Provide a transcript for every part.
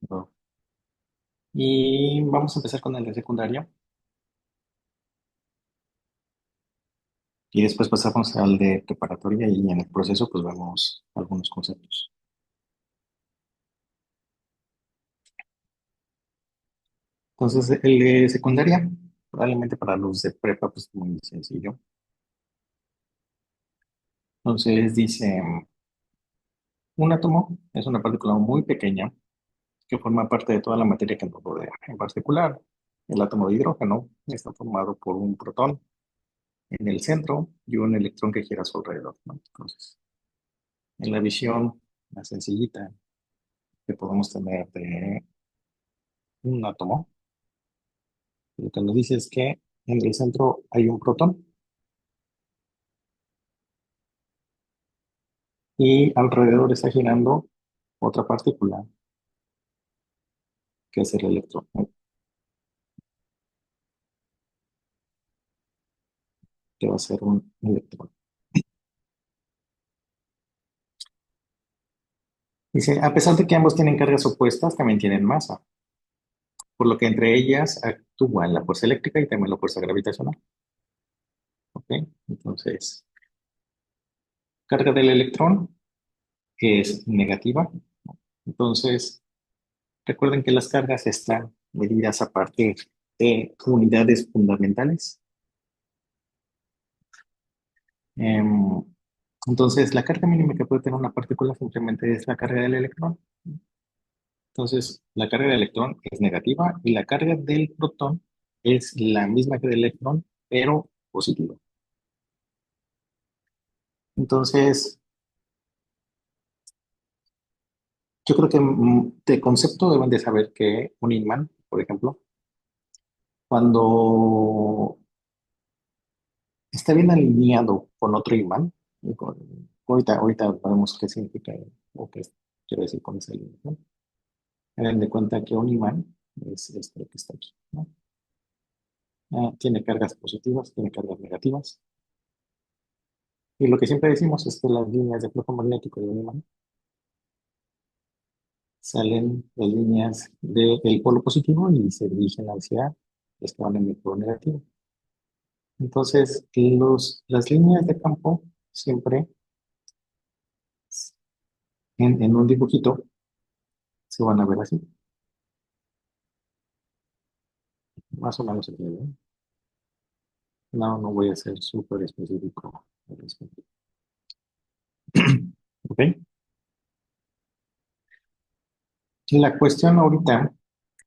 No. Y vamos a empezar con el de secundaria y después pasamos al de preparatoria y en el proceso pues vemos algunos conceptos. Entonces, el de secundaria, probablemente para los de prepa pues muy sencillo. Entonces dice, un átomo es una partícula muy pequeña que forma parte de toda la materia que nos rodea. En particular, el átomo de hidrógeno está formado por un protón en el centro y un electrón que gira a su alrededor, ¿no? Entonces, en la visión más sencillita que podemos tener de un átomo, lo que nos dice es que en el centro hay un protón y alrededor está girando otra partícula, que es el electrón, ¿no? Que va a ser un electrón. Dice, a pesar de que ambos tienen cargas opuestas, también tienen masa, por lo que entre ellas actúan la fuerza eléctrica y también la fuerza gravitacional. ¿Ok? Entonces, carga del electrón es negativa. Entonces, recuerden que las cargas están medidas a partir de unidades fundamentales. Em, entonces, la carga mínima que puede tener una partícula simplemente es la carga del electrón. Entonces, la carga del electrón es negativa y la carga del protón es la misma que del electrón, pero positiva. Entonces, yo creo que de concepto deben de saber que un imán, por ejemplo, cuando está bien alineado con otro imán, ahorita vemos qué significa o qué quiero decir con esa alineación. Hagan de cuenta que un imán es este que está aquí, ¿no? Tiene cargas positivas, tiene cargas negativas. Y lo que siempre decimos es que las líneas de flujo magnético de un imán salen de líneas del polo positivo y se dirigen hacia los que van en el polo negativo. Entonces, las líneas de campo siempre en un dibujito se van a ver así, más o menos aquí, ¿no? No, no voy a ser súper específico al respecto. ¿Ok? La cuestión ahorita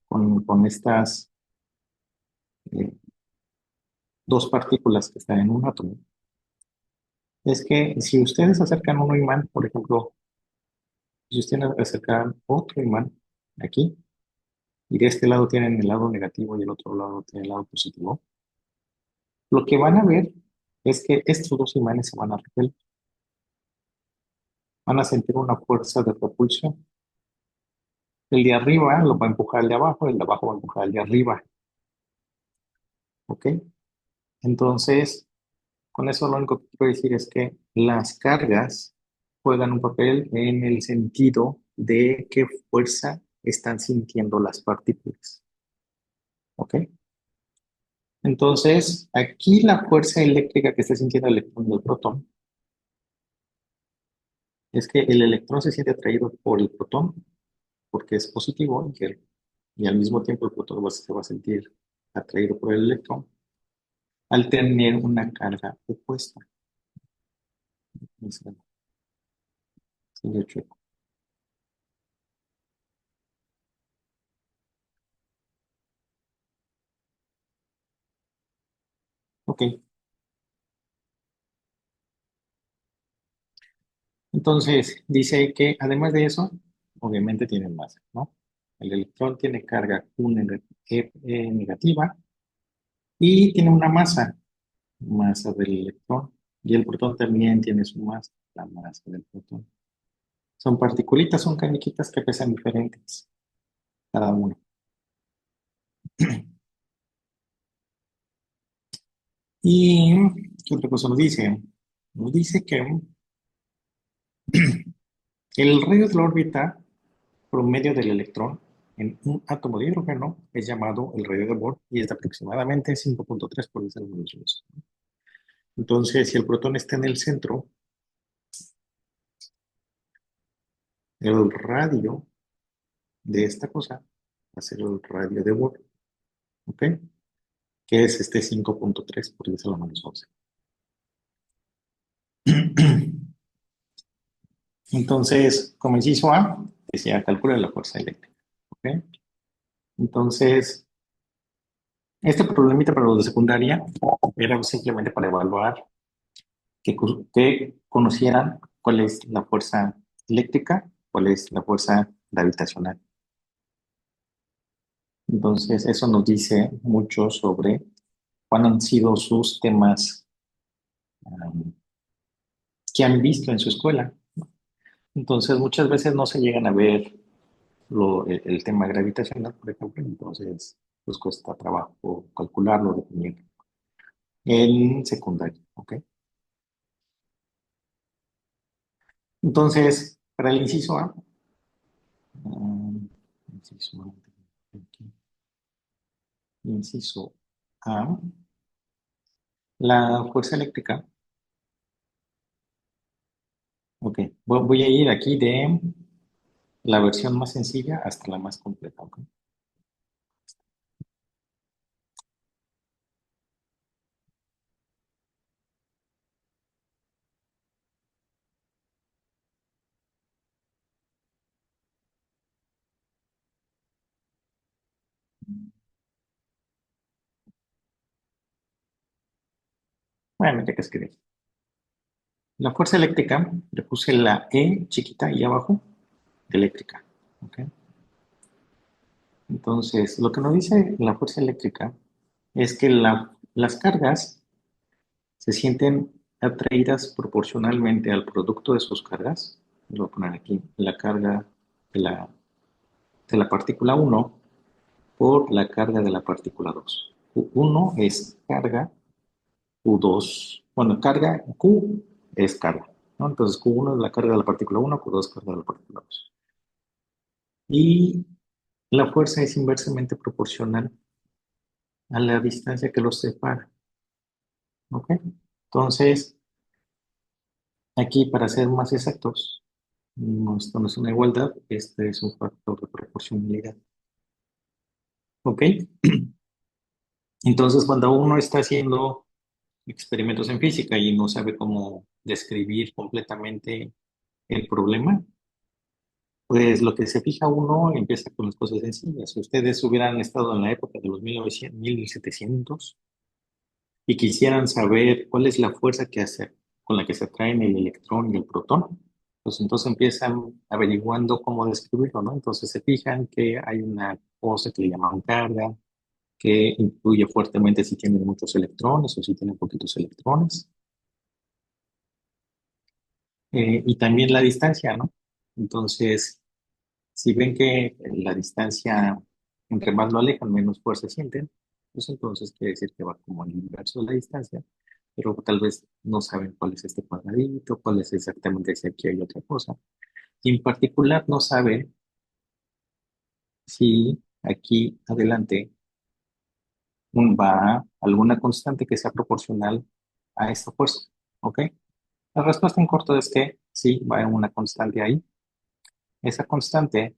con estas eh, dos partículas que están en un átomo es que si ustedes acercan un imán, por ejemplo, si ustedes acercan otro imán aquí, y de este lado tienen el lado negativo y el otro lado tiene el lado positivo, lo que van a ver es que estos dos imanes se van a repeler, van a sentir una fuerza de propulsión. El de arriba lo va a empujar el de abajo, el de abajo va a empujar el de arriba, ¿ok? Entonces, con eso lo único que quiero decir es que las cargas juegan un papel en el sentido de qué fuerza están sintiendo las partículas, ¿ok? Entonces, aquí la fuerza eléctrica que está sintiendo el electrón y el protón es que el electrón se siente atraído por el protón porque es positivo y al mismo tiempo el protón se va a sentir atraído por el electrón al tener una carga opuesta. Señor Chueco. Ok, entonces dice que además de eso, obviamente tienen masa, ¿no? El electrón tiene carga Q negativa y tiene una masa del electrón, y el protón también tiene su masa, la masa del protón. Son particulitas, son caniquitas que pesan diferentes, cada uno. ¿Y qué otra cosa nos dice? Nos dice que el radio de la órbita promedio del electrón en un átomo de hidrógeno es llamado el radio de Bohr y es de aproximadamente 5.3 por 10 a la menos 11. Entonces, si el protón está en el centro, el radio de esta cosa va a ser el radio de Bohr, ¿ok? Que es este 5.3 por 10 a la menos 11. Entonces, como inciso A, decía, calcula la fuerza eléctrica, ¿ok? Entonces, este problemita para los de secundaria era simplemente para evaluar que conocieran cuál es la fuerza eléctrica, cuál es la fuerza gravitacional. Entonces, eso nos dice mucho sobre cuáles han sido sus temas um, que han visto en su escuela. Entonces, muchas veces no se llegan a ver el tema gravitacional, por ejemplo, entonces pues cuesta trabajo calcularlo, definirlo en secundaria, ¿ok? Entonces, para el inciso A, um, inciso A, aquí, inciso A, la fuerza eléctrica, ok, voy a ir aquí de la versión más sencilla hasta la más completa, ¿ok? Bueno, ya que escribí. La fuerza eléctrica, le puse la E chiquita ahí abajo, de eléctrica, ¿ok? Entonces, lo que nos dice la fuerza eléctrica es que las cargas se sienten atraídas proporcionalmente al producto de sus cargas. Lo voy a poner aquí, la carga de la partícula uno por la carga de la partícula 2. Q1 es carga, Q2, bueno, carga, Q es carga, ¿no? Entonces Q1 es la carga de la partícula uno, Q2 es carga de la partícula 2. Y la fuerza es inversamente proporcional a la distancia que los separa, ¿ok? Entonces, aquí para ser más exactos, no, esto no es una igualdad, este es un factor de proporcionalidad, ¿ok? Entonces, cuando uno está haciendo experimentos en física y no sabe cómo describir completamente el problema, pues lo que se fija uno empieza con las cosas sencillas. Si ustedes hubieran estado en la época de los 1900, 1700 y quisieran saber cuál es la fuerza que hace, con la que se atraen el electrón y el protón, pues entonces empiezan averiguando cómo describirlo, ¿no? Entonces se fijan que hay una cosa que le llaman carga, que influye fuertemente si tienen muchos electrones o si tienen poquitos electrones, y también la distancia, ¿no? Entonces, si ven que la distancia, entre más lo alejan, menos fuerza sienten, pues entonces quiere decir que va como al inverso de la distancia, pero tal vez no saben cuál es este cuadradito, cuál es exactamente si aquí hay otra cosa. Y en particular no saben si aquí adelante va alguna constante que sea proporcional a esta fuerza, ¿ok? La respuesta en corto es que sí, va una constante ahí. Esa constante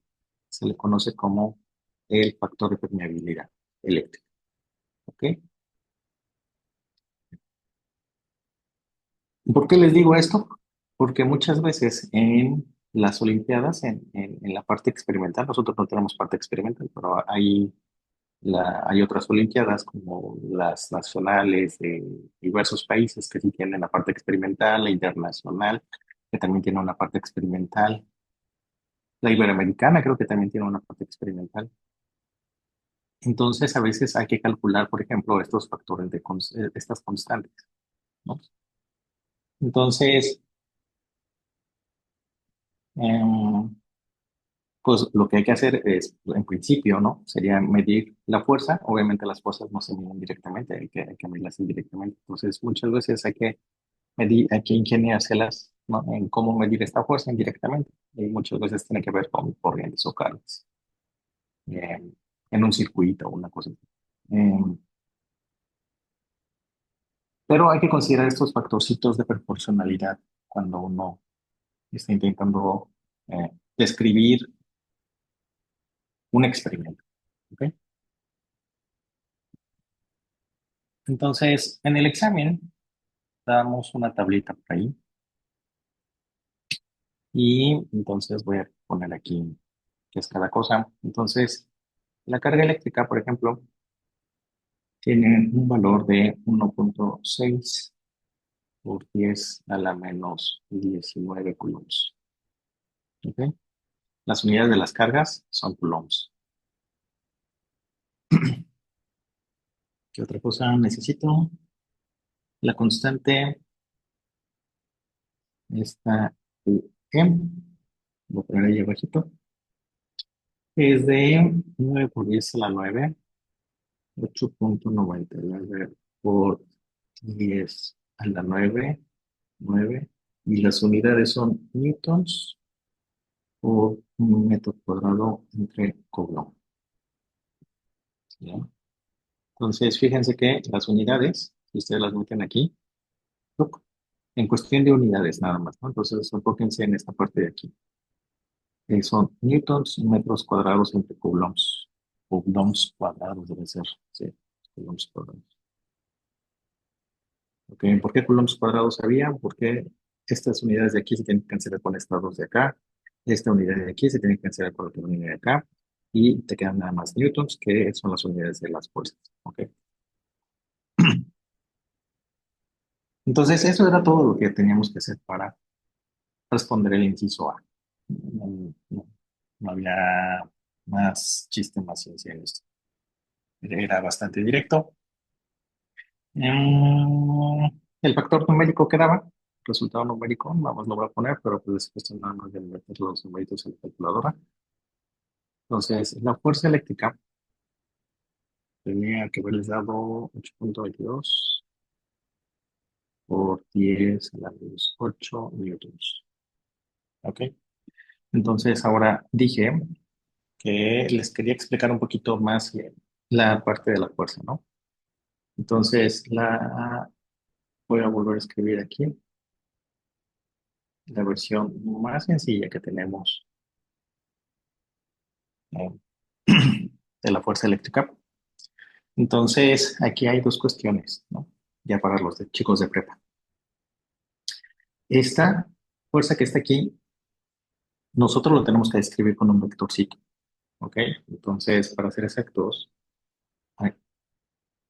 se le conoce como el factor de permeabilidad eléctrica, ¿ok? ¿Por qué les digo esto? Porque muchas veces en las Olimpiadas, en la parte experimental, nosotros no tenemos parte experimental, pero hay otras Olimpiadas como las nacionales de diversos países que sí tienen la parte experimental, la internacional, que también tiene una parte experimental, la iberoamericana creo que también tiene una parte experimental. Entonces, a veces hay que calcular, por ejemplo, estos factores estas constantes, ¿no? Entonces, em, pues lo que hay que hacer es, en principio, ¿no? Sería medir la fuerza. Obviamente las fuerzas no se miden directamente, hay que medirlas indirectamente. Entonces, muchas veces hay que medir, hay que ingeniárselas ¿no? En cómo medir esta fuerza indirectamente. Y muchas veces tiene que ver con corrientes o cargas eh, en un circuito o una cosa así. Eh, pero hay que considerar estos factorcitos de proporcionalidad cuando uno está intentando describir un experimento. ¿Ok? Entonces, en el examen damos una tablita por ahí y entonces voy a poner aquí qué es cada cosa. Entonces, la carga eléctrica, por ejemplo, tiene un valor de 1,6 por 10 a la menos 19 coulombs. ¿Ok? Las unidades de las cargas son coulombs. ¿Qué otra cosa necesito? La constante está M, voy a poner ahí abajito, es de 9 por 10 a la 9, 8,99 por 10 a la 9, 9, y las unidades son newtons por un metro cuadrado entre coulomb. ¿Ya? Entonces, fíjense que las unidades, si ustedes las meten aquí, ¡tuc! En cuestión de unidades nada más, ¿no? Entonces, enfóquense en esta parte de aquí. Son newtons metros cuadrados entre coulombs. Coulombs cuadrados debe ser, sí, coulombs cuadrados. ¿Ok? ¿Por qué coulombs cuadrados había? Porque estas unidades de aquí se tienen que cancelar con estas dos de acá. Esta unidad de aquí se tiene que cancelar con la otra unidad de acá. Y te quedan nada más newtons, que son las unidades de las fuerzas. ¿Ok? Entonces, eso era todo lo que teníamos que hacer para responder el inciso A. No había más chiste, más ciencia en esto. Era bastante directo. El factor numérico que daba, resultado numérico, vamos, lo voy a poner, pero pues es cuestión nada más de meter los numeritos en la calculadora. Entonces, la fuerza eléctrica tenía que haberles dado 8,22 por 10 a la menos 8 newtons. ¿Ok? Entonces, ahora dije que les quería explicar un poquito más la parte de la fuerza, ¿no? Entonces, voy a volver a escribir aquí la versión más sencilla que tenemos eh, de la fuerza eléctrica. Entonces, aquí hay dos cuestiones, ¿no? Ya para los chicos de prepa. Esta fuerza que está aquí, nosotros lo tenemos que describir con un vectorcito, ¿ok? Entonces, para ser exactos, ahí,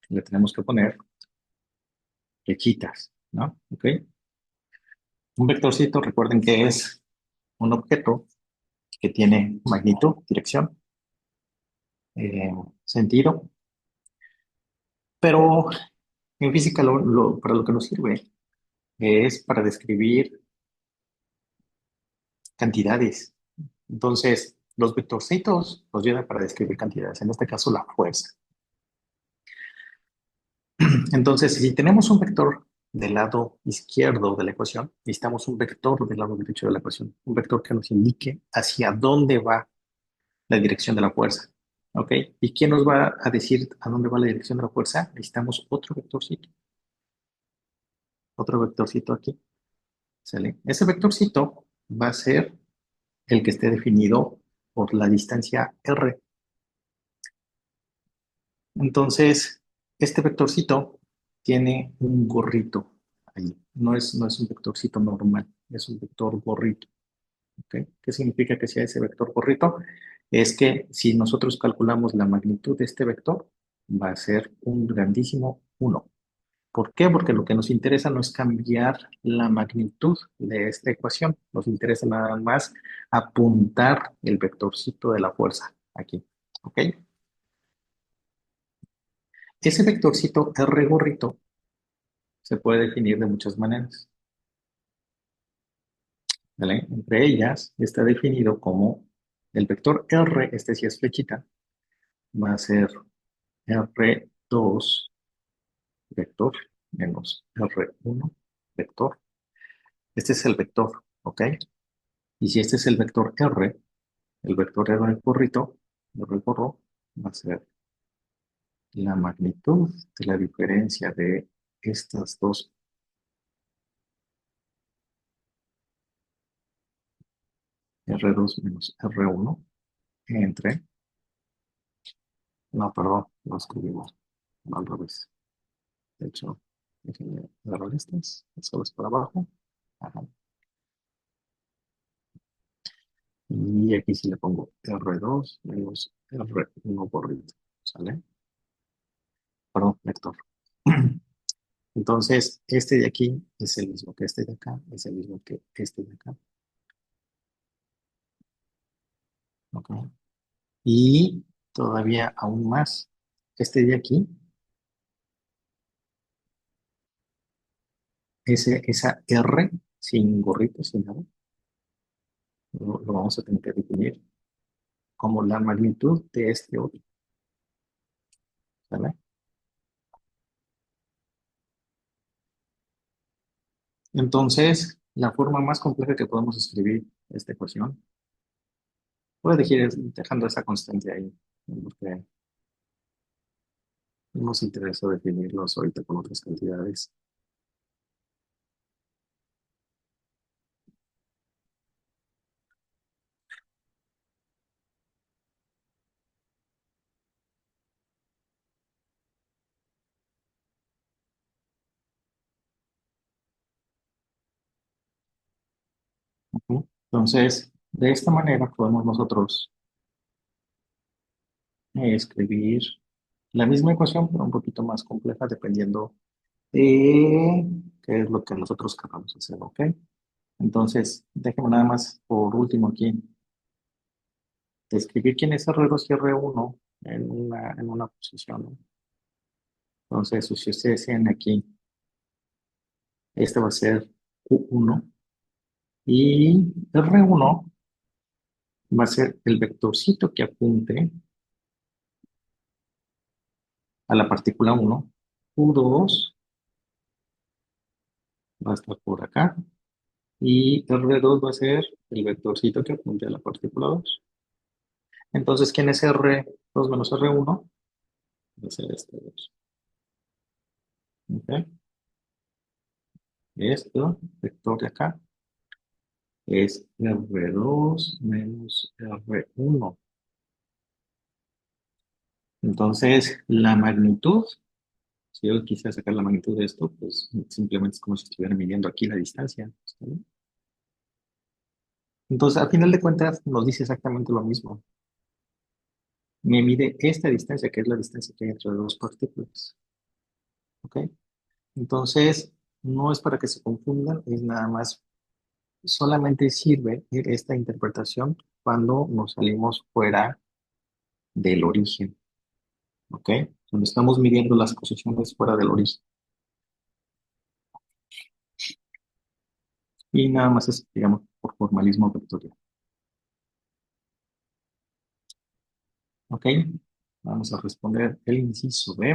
le tenemos que poner flechitas, ¿no? ¿Ok? Un vectorcito, recuerden que es un objeto que tiene magnitud, dirección, eh, sentido, pero en física para lo que nos sirve es para describir cantidades. Entonces, los vectorcitos nos ayudan para describir cantidades, en este caso la fuerza. Entonces, si tenemos un vector del lado izquierdo de la ecuación, necesitamos un vector del lado derecho de la ecuación, un vector que nos indique hacia dónde va la dirección de la fuerza. ¿Ok? ¿Y quién nos va a decir a dónde va la dirección de la fuerza? Necesitamos otro vectorcito aquí. ¿Sale? Ese vectorcito va a ser el que esté definido por la distancia r. Entonces, este vectorcito tiene un gorrito ahí. No es un vectorcito normal, es un vector gorrito. ¿Ok? ¿Qué significa que sea ese vector gorrito? Es que si nosotros calculamos la magnitud de este vector, va a ser un grandísimo 1. ¿Por qué? Porque lo que nos interesa no es cambiar la magnitud de esta ecuación, nos interesa nada más apuntar el vectorcito de la fuerza aquí. ¿Ok? Ese vectorcito R gorrito se puede definir de muchas maneras, ¿vale? Entre ellas está definido como el vector R, este sí es flechita, va a ser R2 vector menos R1 vector Este es el vector, ¿ok? Y si este es el vector R del porrito, R del porro, va a ser la magnitud de la diferencia de estas dos R2 menos R1 entre, no, perdón, lo escribimos al revés. De hecho, déjenme agarrar estas, solo es para abajo. Ajá. Y aquí sí le pongo R2 menos R1 porrito, ¿sale? Perdón, vector. Entonces, este de aquí es el mismo que este de acá, es el mismo que este de acá. ¿Ok? Y todavía aún más, este de aquí, esa R sin gorrito, sin nada, lo vamos a tener que definir como la magnitud de este otro. ¿Sale? Entonces, la forma más compleja que podemos escribir esta ecuación, voy a dejar dejando esa constante ahí, porque no nos interesa definirlos ahorita con otras cantidades. ¿Ok? Entonces, de esta manera podemos nosotros escribir la misma ecuación, pero un poquito más compleja, dependiendo de qué es lo que nosotros queramos hacer, ¿ok? Entonces, déjeme nada más por último aquí describir quién es R2 y R1 en una posición, ¿no? Entonces, si ustedes ven aquí, este va a ser Q1 y R1 va a ser el vectorcito que apunte a la partícula 1. Q2 va a estar por acá y R2 va a ser el vectorcito que apunte a la partícula 2. Entonces, ¿quién es R2 menos R1? Va a ser este 2. ¿Ok? Esto, vector de acá, es R2 menos R1. Entonces, la magnitud, si yo quisiera sacar la magnitud de esto, pues simplemente es como si estuviera midiendo aquí la distancia. ¿Está bien? Entonces, a final de cuentas, nos dice exactamente lo mismo. Me mide esta distancia, que es la distancia que hay entre dos partículas. ¿Ok? Entonces, no es para que se confundan, es nada más, solamente sirve esta interpretación cuando nos salimos fuera del origen. ¿Ok? Cuando estamos midiendo las posiciones fuera del origen. Y nada más es, digamos, por formalismo vectorial. ¿Ok? Vamos a responder el inciso B.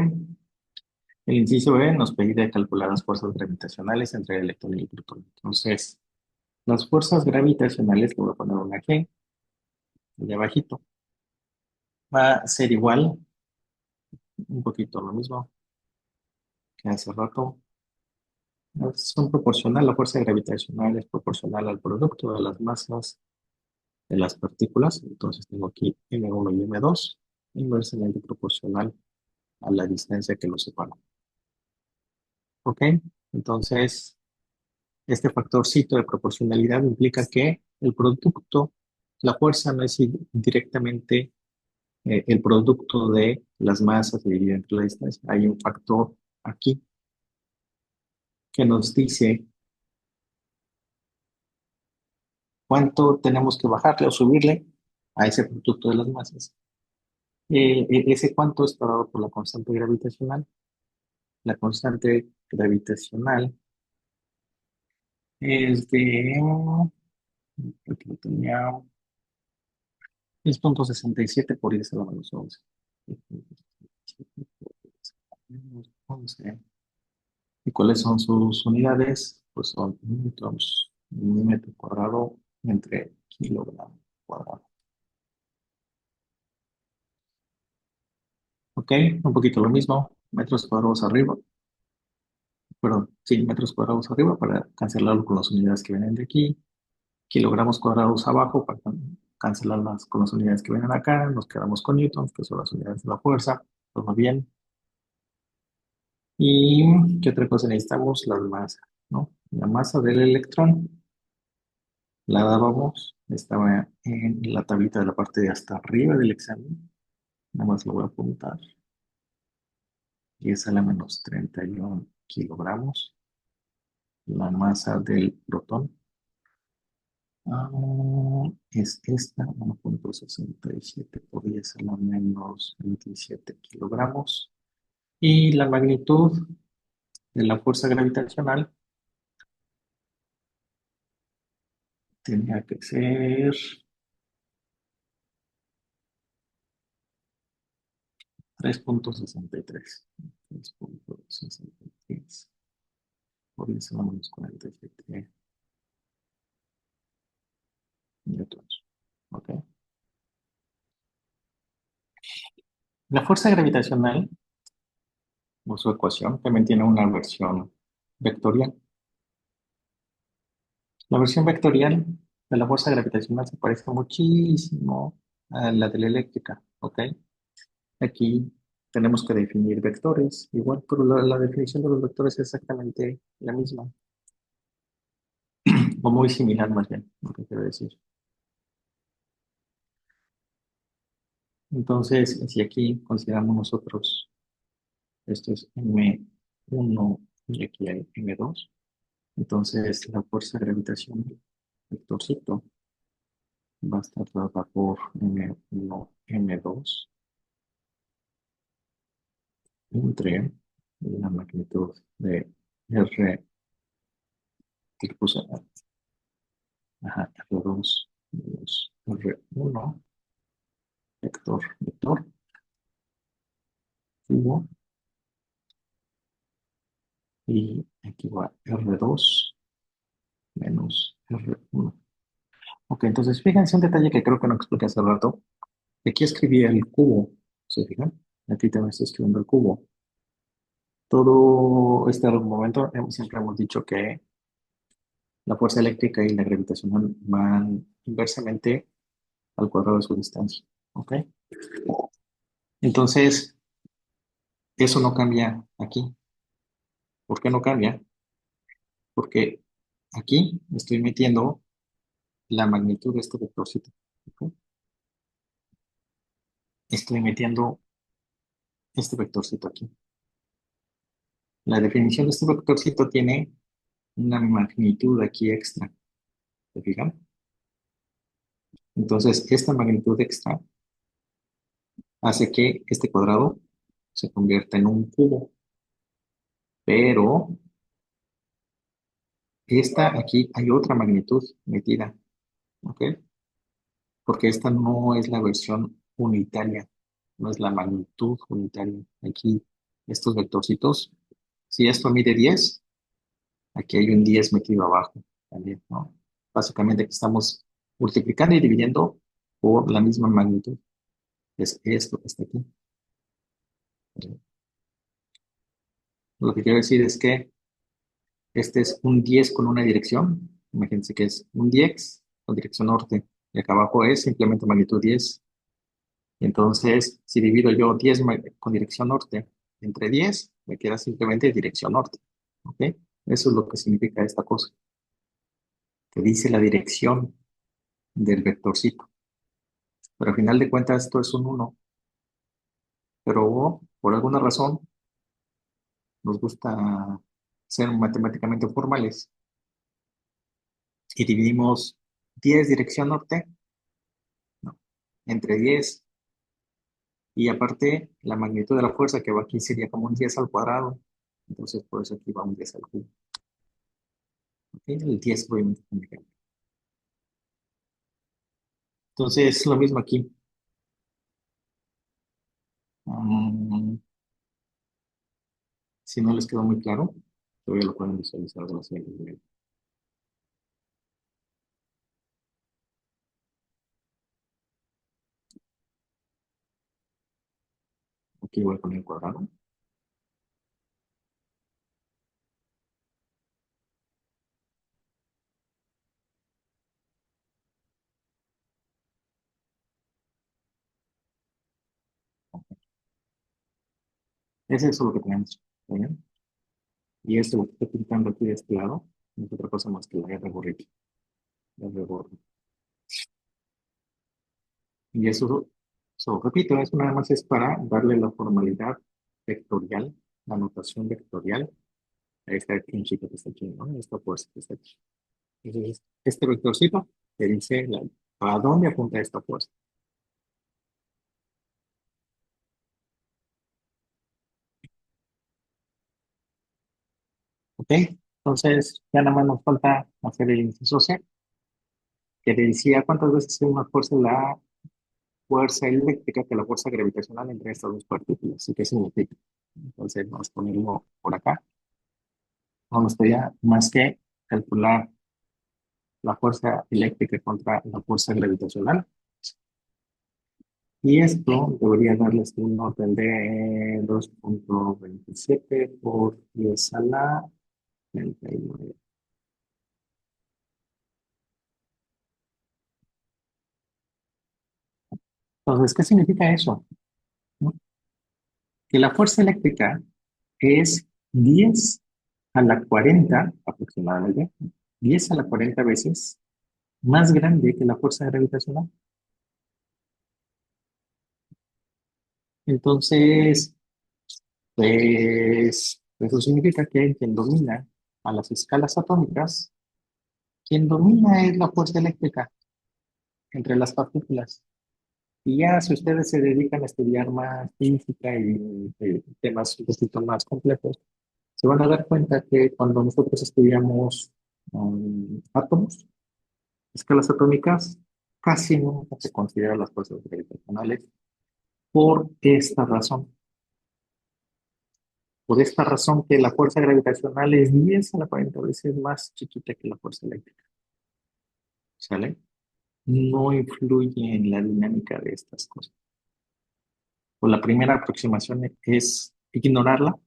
El inciso B nos pide calcular las fuerzas gravitacionales entre el electrón y el protón. Entonces, las fuerzas gravitacionales, le voy a poner una G, allá abajito, va a ser igual, un poquito lo mismo que hace rato. Son proporcional, la fuerza gravitacional es proporcional al producto de las masas de las partículas. Entonces tengo aquí M1 y M2, inversamente proporcional a la distancia que los separa. ¿Ok? Entonces, este factorcito de proporcionalidad implica que el producto, la fuerza no es directamente el producto de las masas dividido entre la distancia. Hay un factor aquí que nos dice cuánto tenemos que bajarle o subirle a ese producto de las masas. Ese cuánto está dado por la constante gravitacional. La constante gravitacional es de, aquí lo tenía, 6,67 por 10 a la menos 11. 11. ¿Y cuáles son sus unidades? Pues son newtons metro cuadrado entre kilogramo cuadrado. Ok, un poquito lo mismo, metros cuadrados arriba, perdón, sí, metros cuadrados arriba para cancelarlo con las unidades que vienen de aquí, kilogramos cuadrados abajo para cancelarlas con las unidades que vienen acá, nos quedamos con newtons, que son las unidades de la fuerza, todo bien. ¿Y qué otra cosa necesitamos? La masa, ¿no? La masa del electrón la dábamos, estaba en la tablita de la parte de hasta arriba del examen, nada más lo voy a apuntar, 10 a la menos 31 kilogramos, la masa del protón. Es esta, 1,67 por 10 a la menos 27 kilogramos. Y la magnitud de la fuerza gravitacional tenía que ser 3,63. 3,63 por 10 a la menos 47 newtons. ¿Ok? La fuerza gravitacional, o su ecuación, también tiene una versión vectorial. La versión vectorial de la fuerza gravitacional se parece muchísimo a la de la eléctrica, ¿ok? Aquí tenemos que definir vectores, igual, pero la definición de los vectores es exactamente la misma, o muy similar más bien, lo que quiero decir. Entonces, si aquí consideramos nosotros, esto es M1 y aquí hay M2, entonces la fuerza gravitacional, vectorcito, va a estar dada por M1, M2 entre la magnitud de R, que puse, ajá, R2 menos R1, vector, cubo, y aquí va R2 menos R1. Ok, entonces fíjense un detalle que creo que no expliqué hace rato. Aquí escribí el cubo, ¿se fijan? Aquí también estoy escribiendo el cubo. Todo este momento siempre hemos dicho que la fuerza eléctrica y la gravitación van inversamente al cuadrado de su distancia. ¿Ok? Entonces, eso no cambia aquí. ¿Por qué no cambia? Porque aquí estoy metiendo la magnitud de este vectorcito. ¿Ok? Estoy metiendo este vectorcito aquí. La definición de este vectorcito tiene una magnitud aquí extra. ¿Se fijan? Entonces, esta magnitud extra hace que este cuadrado se convierta en un cubo. Pero esta aquí hay otra magnitud metida. ¿Ok? Porque esta no es la versión unitaria, no es la magnitud unitaria. Aquí, estos vectorcitos, si esto mide 10, aquí hay un 10 metido abajo también, ¿no? Básicamente aquí estamos multiplicando y dividiendo por la misma magnitud. Es esto que está aquí. Lo que quiero decir es que este es un 10 con una dirección. Imagínense que es un 10 con dirección norte. Y acá abajo es simplemente magnitud 10. Entonces, si divido yo 10 con dirección norte entre 10, me queda simplemente dirección norte. ¿Ok? Eso es lo que significa esta cosa, que dice la dirección del vectorcito. Pero al final de cuentas esto es un 1. Pero por alguna razón nos gusta ser matemáticamente formales y dividimos 10 dirección norte, ¿no? Entre 10 y aparte la magnitud de la fuerza que va aquí sería como un 10 al cuadrado. Entonces por eso aquí va un 10 al cubo. ¿Ok? El 10 obviamente tiene que. Entonces, lo mismo aquí. Mm, si no les quedó muy claro, todavía lo pueden visualizar de la siguiente manera. Aquí voy a poner cuadrado. Es eso lo que tenemos. ¿Está bien? Y esto que estoy pintando aquí de este lado no es otra cosa más que la R borrita. La R borra. Y eso, repito, eso nada más es para darle la formalidad vectorial, la notación vectorial a esta pinchita que está aquí, ¿no? Esta fuerza que está aquí. Entonces, este vectorcito te dice a dónde apunta esta fuerza. ¿Ok? Entonces, ya nada más nos falta hacer el inciso C, que te decía cuántas veces es más fuerza la fuerza eléctrica que la fuerza gravitacional entre estas dos partículas. ¿Y qué significa? Entonces, vamos a ponerlo por acá. No nos pedía más que calcular la fuerza eléctrica contra la fuerza gravitacional. Y esto debería darles un orden de 2,27 por 10 a la 39. Entonces, ¿qué significa eso? ¿No? Que la fuerza eléctrica es 10 a la 40 aproximadamente, 10 a la 40 veces más grande que la fuerza gravitacional. Entonces, pues, eso significa que quien domina a las escalas atómicas, quien domina es la fuerza eléctrica entre las partículas. Y ya si ustedes se dedican a estudiar más física y temas un poquito más complejos, se van a dar cuenta que cuando nosotros estudiamos átomos, escalas atómicas, casi nunca se consideran las fuerzas gravitacionales por esta razón. Por esta razón que la fuerza gravitacional es 10 a la 40 veces más chiquita que la fuerza eléctrica. ¿Sale? No influye en la dinámica de estas cosas. O la primera aproximación es ignorarla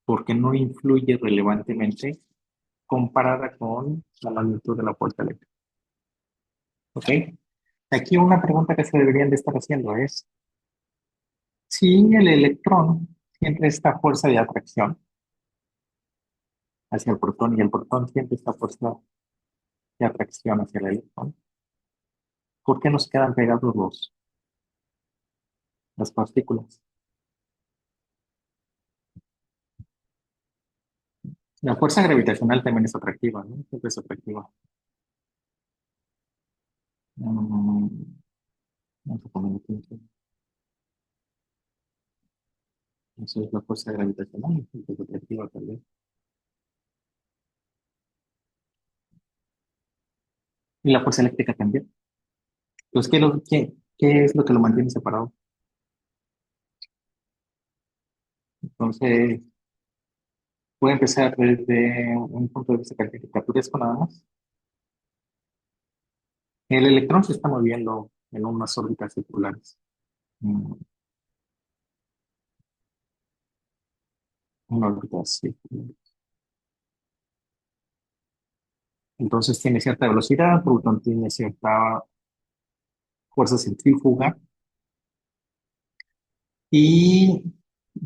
porque no influye relevantemente comparada con la magnitud de la fuerza eléctrica. ¿Ok? Aquí una pregunta que se deberían de estar haciendo es, si el electrón siente esta fuerza de atracción hacia el protón y el protón siente esta fuerza de atracción hacia el electrón, ¿por qué nos quedan pegados las partículas? La fuerza gravitacional también es atractiva, ¿no? Siempre es atractiva. Mm, vamos a poner aquí, eso es la fuerza gravitacional, es atractiva también. Y la fuerza eléctrica también. Entonces, ¿qué es lo que lo mantiene separado? Entonces, puede empezar desde un punto de vista caricaturesco nada más. El electrón se está moviendo en unas órbitas circulares. Mm, una órbita circular. Entonces tiene cierta velocidad, por lo tanto tiene cierta fuerza centrífuga y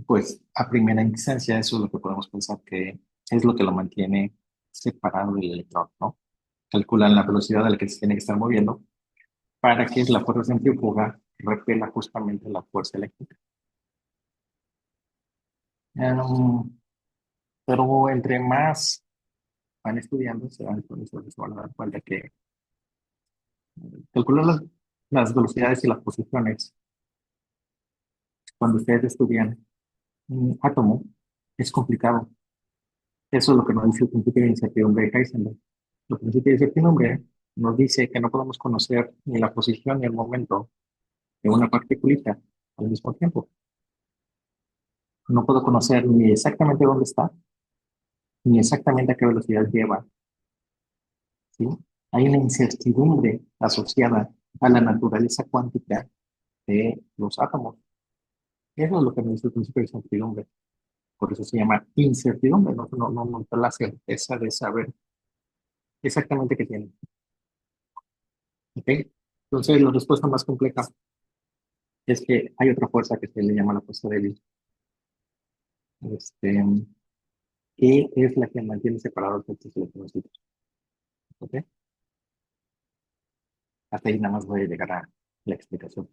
pues a primera instancia eso es lo que podemos pensar que es lo que lo mantiene separado del electrón, ¿no? Calculan la velocidad a la que se tiene que estar moviendo para que la fuerza centrífuga repela justamente la fuerza eléctrica. Em, pero entre más van estudiando, se van a dar cuenta que calcular las velocidades y las posiciones cuando ustedes estudian un átomo es complicado. Eso es lo que nos dice el principio de incertidumbre de Heisenberg. El principio de incertidumbre nos dice que no podemos conocer ni la posición ni el momento de una particulita al mismo tiempo. No puedo conocer ni exactamente dónde está, ni exactamente a qué velocidad lleva, ¿sí? Hay una incertidumbre asociada a la naturaleza cuántica de los átomos. Eso es lo que me dice el principio de incertidumbre. Por eso se llama incertidumbre, no te la certeza de saber exactamente qué tiene. ¿Ok? Entonces, la respuesta más compleja es que hay otra fuerza que se le llama la fuerza débil, este, que es la que mantiene separados estos electrocitos. ¿Ok? Hasta ahí nada más voy a llegar a la explicación.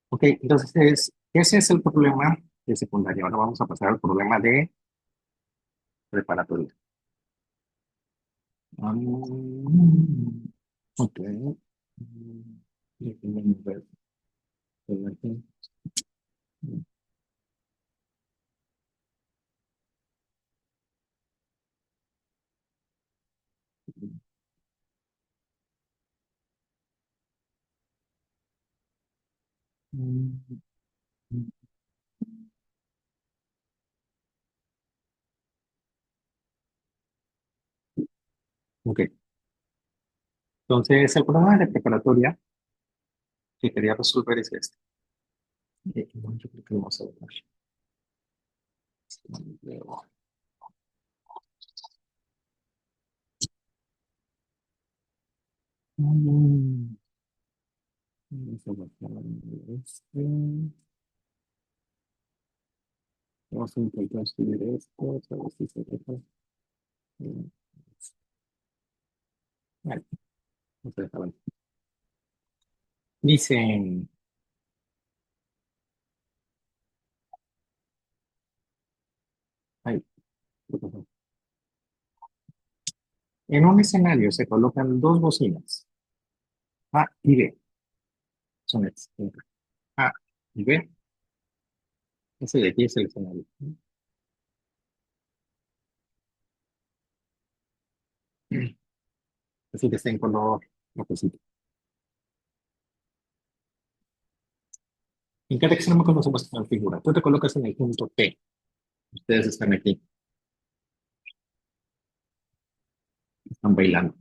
Ok, entonces ese es el problema de secundaria. Ahora vamos a pasar al problema de preparatoria. Ok. Déjenme ver por aquí. Ok, entonces el problema de preparatoria que quería resolver es este. Bueno, yo creo que lo vamos a ver. Luego, mm, vamos a bajar este. Vamos a intentar escribir esto, a ver si se deja. Mm, Vale, no se deja, vale. Dicen, ay, ¿qué pasó? En un escenario se colocan dos bocinas, A y B. Son estas. A y B. Ese de aquí es el escenario. Así que está en color rojito. En cada extremo conocemos una figura. Tú te colocas en el punto P. Ustedes están aquí, están bailando.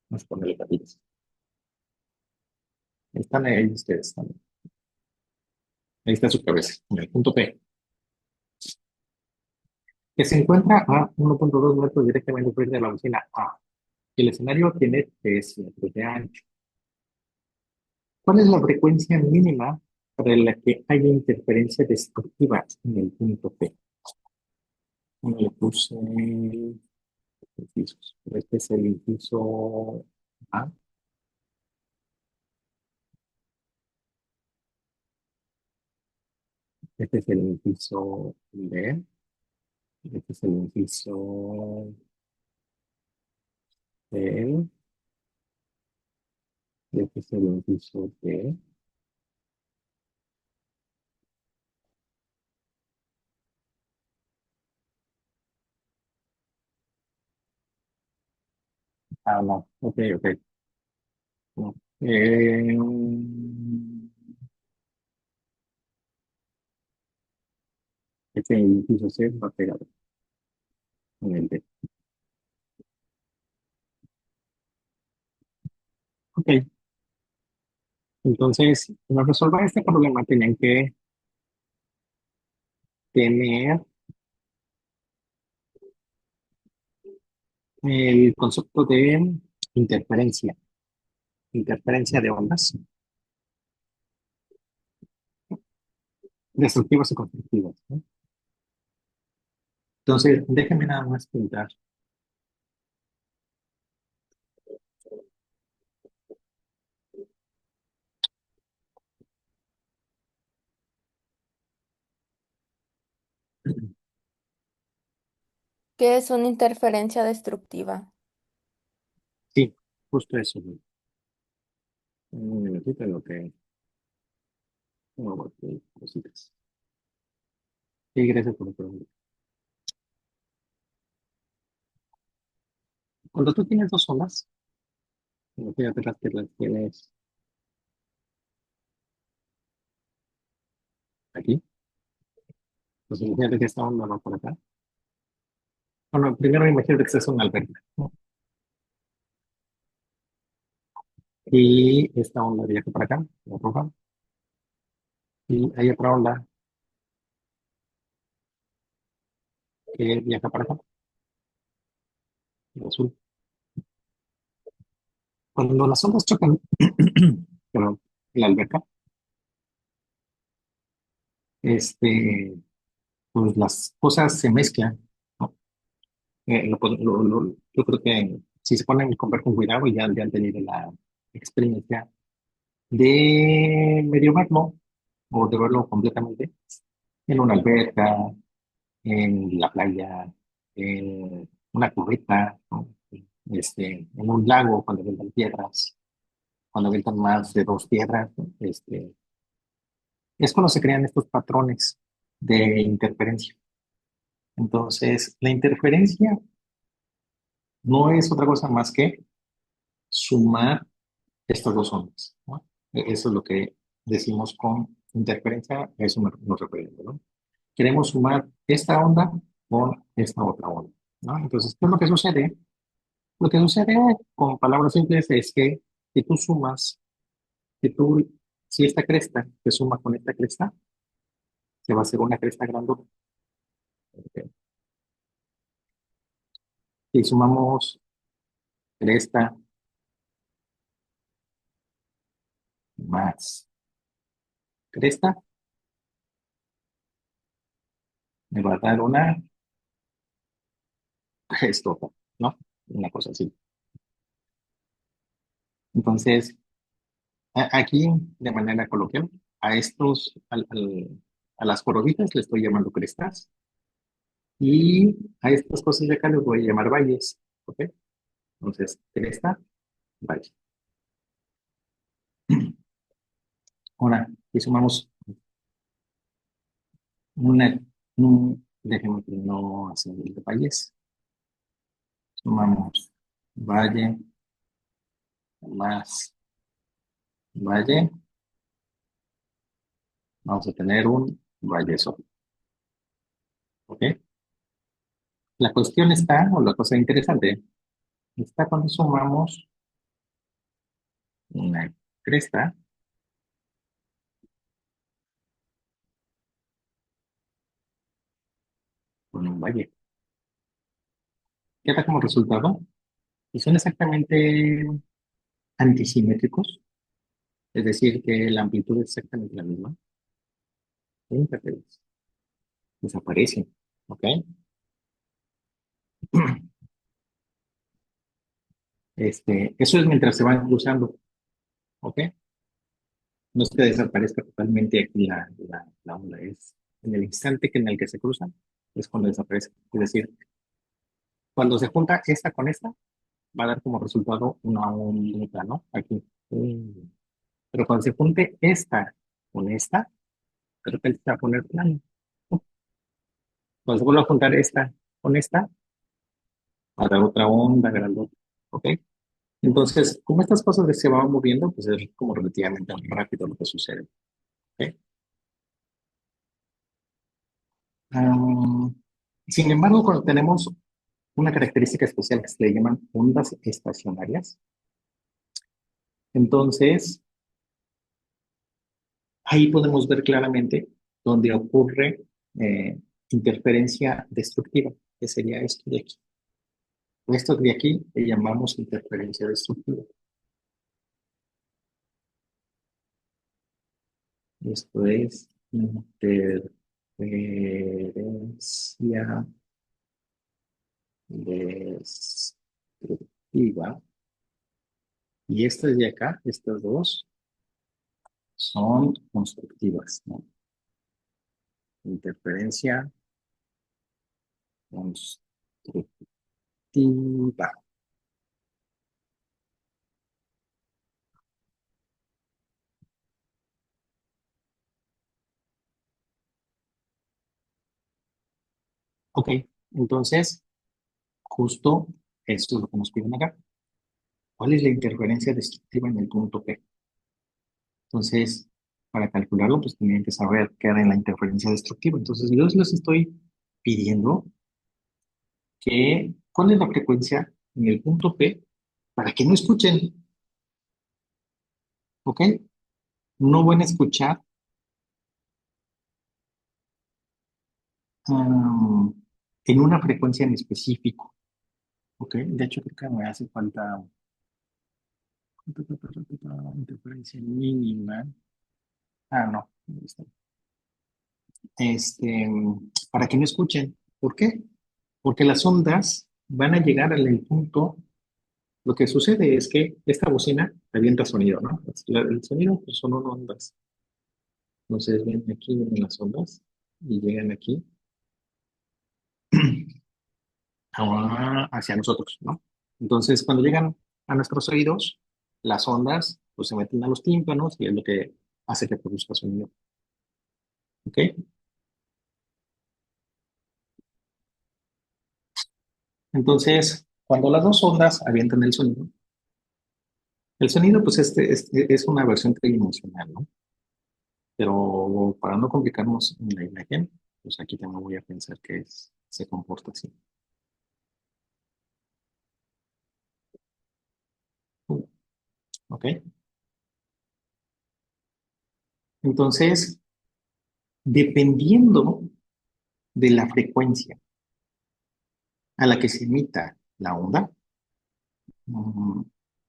Vamos a ponerle patitas. Están ahí ustedes también. Ahí está su cabeza, en el punto P, que se encuentra a 1.2 metros directamente frente a la bocina A. El escenario tiene 3 metros de ancho. ¿Cuál es la frecuencia mínima para la que haya interferencia destructiva en el punto P? Bueno, le puse incisos. Este es el inciso A. Este es el inciso B. Este es el inciso C. Este es el inciso D. Ah, no. Ok, ok. No. Este inciso C va pegado en el D. Ok. Entonces, para resolver este problema tenían que tener el concepto de interferencia, interferencia de ondas, destructivas y constructivas, ¿no? Entonces, déjenme nada más pintar. ¿Qué es una interferencia destructiva? Sí, justo eso. Un minutito en lo que muevo aquí cositas. Sí, gracias por la pregunta. Cuando tú tienes dos ondas, imagínate que las tienes aquí, pues imagínate que esta onda va por acá. Bueno, primero imagínate que esta es una alberca, ¿no? Y esta onda viaja para acá, la roja. Y hay otra onda que viaja para acá, la azul. Cuando las ondas chocan, pero la alberca, este, pues las cosas se mezclan, ¿no? Yo creo que si se ponen a comprar con cuidado, ya han tenido la experiencia de medio verlo o de verlo completamente en una alberca, en la playa, en una cubeta, ¿no? En un lago cuando avientan piedras, cuando avientan más de dos piedras, ¿no? Es cuando se crean estos patrones de interferencia. Entonces, la interferencia no es otra cosa más que sumar estas dos ondas, ¿no? Eso es lo que decimos con interferencia, a eso nos referimos, ¿no? Queremos sumar esta onda con esta otra onda, ¿no? Entonces, ¿qué es lo que sucede? Lo que sucede con palabras simples es que si tú sumas, si tú, si esta cresta se suma con esta cresta, se va a hacer una cresta grandota. ¿Ok? Si sumamos cresta más cresta, me va a dar una crestota, ¿no? Una cosa así. Entonces, aquí, de manera coloquial, a a las corobitas le estoy llamando crestas y a estas cosas de acá les voy a llamar valles, ¿ok? Entonces, cresta, valle. Ahora, si sumamos una, dejemos que no hacemos el de valles, sumamos valle más valle, vamos a tener un valle solo, ¿ok? La cuestión está, o la cosa interesante, está cuando sumamos una cresta con un valle. ¿Qué da como resultado? Y son exactamente antisimétricos, es decir, que la amplitud es exactamente la misma. Nunca desaparecen, ¿ok? Eso es mientras se van cruzando, ¿ok? No es que desaparezca totalmente aquí la onda, es en el instante en el que se cruzan, es cuando desaparece. Es decir, cuando se junta esta con esta, va a dar como resultado una onda, ¿no? Aquí. Mm. Pero cuando se junte esta con esta, de repente se va a poner plano. Cuando se vuelve a juntar esta con esta, va a dar otra onda grandota, ¿ok? Entonces, como estas cosas se van moviendo, pues es como relativamente rápido lo que sucede, ¿ok? Ah, sin embargo, cuando tenemos una característica especial que se le llaman ondas estacionarias, entonces ahí podemos ver claramente donde ocurre interferencia destructiva, que sería esto de aquí. Esto de aquí le llamamos interferencia destructiva. Esto es interferencia destructiva. Y estas de acá, estas dos, son constructivas, ¿no? Interferencia constructiva. Ok, entonces, justo eso es lo que nos piden acá. ¿Cuál es la interferencia destructiva en el punto P? Entonces, para calcularlo, pues tienen que saber qué era en la interferencia destructiva. Entonces, yo les estoy pidiendo que, ¿cuál es la frecuencia en el punto P para que no escuchen? ¿ok? No van a escuchar am, en una frecuencia en específico, ¿ok? De hecho, creo que me hace falta interferencia mínima. Ah, no. Ahí está. Para que no escuchen. ¿Por qué? Porque las ondas van a llegar al punto. Lo que sucede es que esta bocina avienta sonido, ¿no? El sonido pues, son ondas. Entonces vienen aquí, vienen las ondas y llegan aquí hacia nosotros, ¿no? Entonces, cuando llegan a nuestros oídos, las ondas pues se meten a los tímpanos y es lo que hace que produzca sonido, ¿ok? Entonces, cuando las dos ondas avientan el sonido pues es una versión tridimensional, ¿no? Pero para no complicarnos en la imagen, pues aquí también voy a pensar que se comporta así, ¿ok? Entonces, dependiendo de la frecuencia a la que se emita la onda, mm,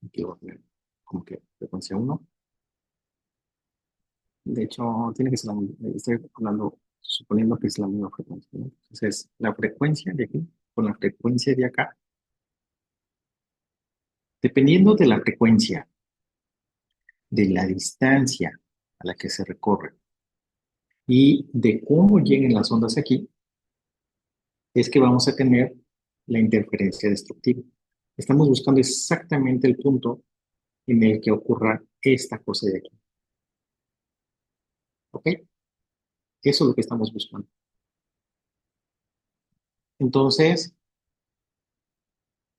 aquí voy a poner como que frecuencia uno. De hecho, tiene que ser estoy hablando, suponiendo que es la misma frecuencia, ¿no? Entonces, la frecuencia de aquí con la frecuencia de acá, dependiendo de la frecuencia, de la distancia a la que se recorre y de cómo lleguen las ondas aquí, es que vamos a tener la interferencia destructiva. Estamos buscando exactamente el punto en el que ocurra esta cosa de aquí. ¿Ok? Eso es lo que estamos buscando. Entonces,